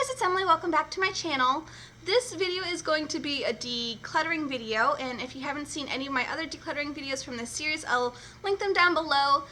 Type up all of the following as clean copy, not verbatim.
Hi guys, it's Emily. Welcome back to my channel. This video is going to be a decluttering video, and if you haven't seen any of my other decluttering videos from this series, I'll link them down below.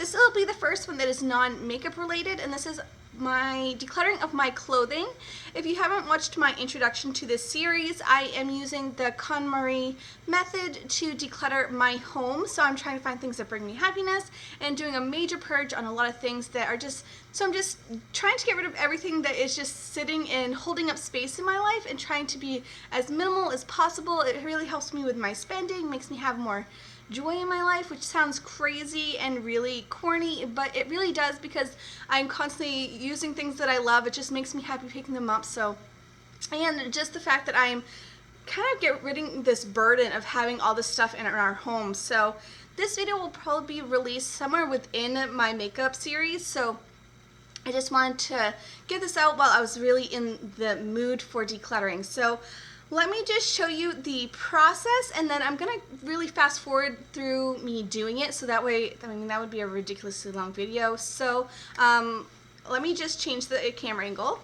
This will be the first one that is non-makeup related, and this is my decluttering of my clothing. If you haven't watched my introduction to this series, I am using the KonMari method to declutter my home. So I'm trying to find things that bring me happiness and doing a major purge on a lot of things that are just, so I'm just trying to get rid of everything that is just sitting and holding up space in my life and trying to be as minimal as possible. It really helps me with my spending, makes me have more joy in my life, which sounds crazy and really corny, but it really does, because I'm constantly using things that I love. It just makes me happy picking them up. So, and just the fact that I'm kind of get rid of this burden of having all this stuff in our home. So this video will probably be released somewhere within my makeup series. So I just wanted to get this out while I was really in the mood for decluttering. So let me just show you the process, and then I'm gonna really fast forward through me doing it, so that way, I mean, that would be a ridiculously long video. So let me just change the camera angle.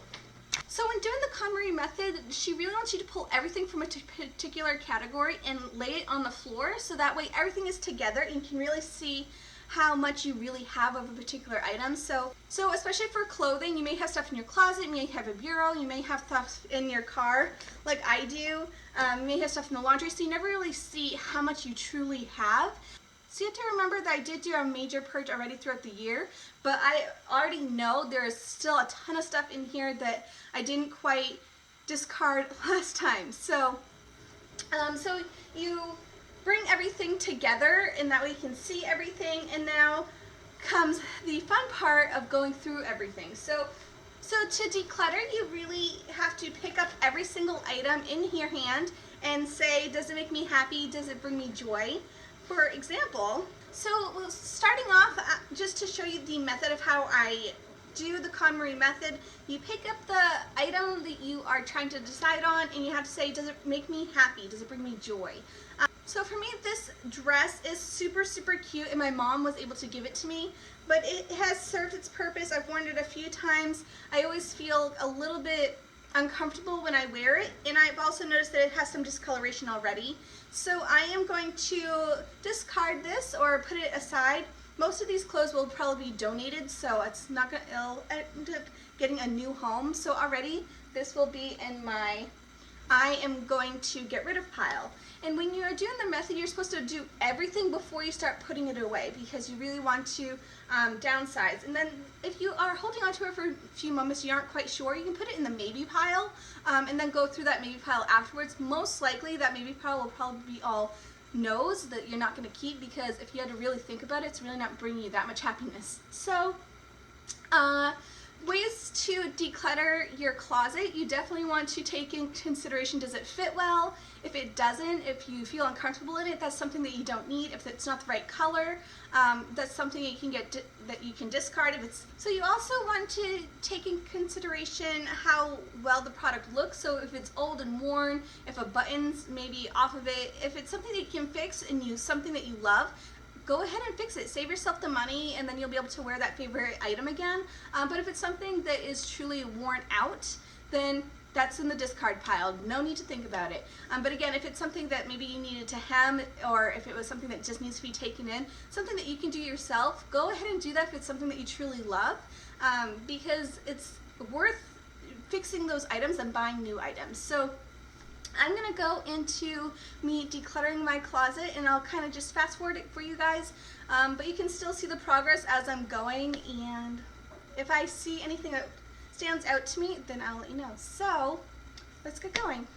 So when doing the KonMari method, she really wants you to pull everything from a particular category and lay it on the floor, so that way everything is together and you can really see how much you really have of a particular item. So especially for clothing, you may have stuff in your closet, you may have a bureau, you may have stuff in your car like I do, you may have stuff in the laundry, so you never really see how much you truly have. So you have to remember that I did do a major purge already throughout the year, but I already know there is still a ton of stuff in here that I didn't quite discard last time. So you bring everything together, and that way you can see everything, and now comes the fun part of going through everything. So to declutter, you really have to pick up every single item in your hand and say, does it make me happy? Does it bring me joy? For example, so starting off, just to show you the method of how I do the KonMari method, you pick up the item that you are trying to decide on, and you have to say, does it make me happy? Does it bring me joy? So for me, this dress is super, super cute, and my mom was able to give it to me, but it has served its purpose. I've worn it a few times. I always feel a little bit uncomfortable when I wear it, and I've also noticed that it has some discoloration already. So I am going to discard this or put it aside. Most of these clothes will probably be donated, so it's not gonna, it'll end up getting a new home. So already this will be in my I am going to get rid of pile. And when you're doing the method, you're supposed to do everything before you start putting it away, because you really want to downsize. And then if you are holding on to it for a few moments, you aren't quite sure, you can put it in the maybe pile, and then go through that maybe pile afterwards. Most likely that maybe pile will probably be all no's that you're not going to keep, because if you had to really think about it, it's really not bringing you that much happiness. So ways to declutter your closet, you definitely want to take in consideration, does it fit well? If it doesn't, if you feel uncomfortable in it, that's something that you don't need. If it's not the right color, that's something that you can get that you can discard. If it's, so you also want to take in consideration how well the product looks. So if it's old and worn, if a button's maybe off of it, if it's something that you can fix and use something that you love, go ahead and fix it. Save yourself the money, and then you'll be able to wear that favorite item again. But if it's something that is truly worn out, then that's in the discard pile. No need to think about it. But again, if it's something that maybe you needed to hem, or if it was something that just needs to be taken in, something that you can do yourself, go ahead and do that if it's something that you truly love, because it's worth fixing those items and buying new items. So I'm gonna go into me decluttering my closet, and I'll kind of just fast forward it for you guys, but you can still see the progress as I'm going, and if I see anything that stands out to me, then I'll let you know. So let's get going.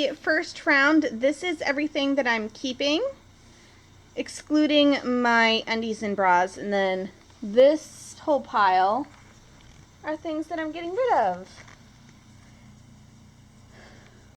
the first round, this is everything that I'm keeping, excluding my undies and bras, and then this whole pile are things that I'm getting rid of.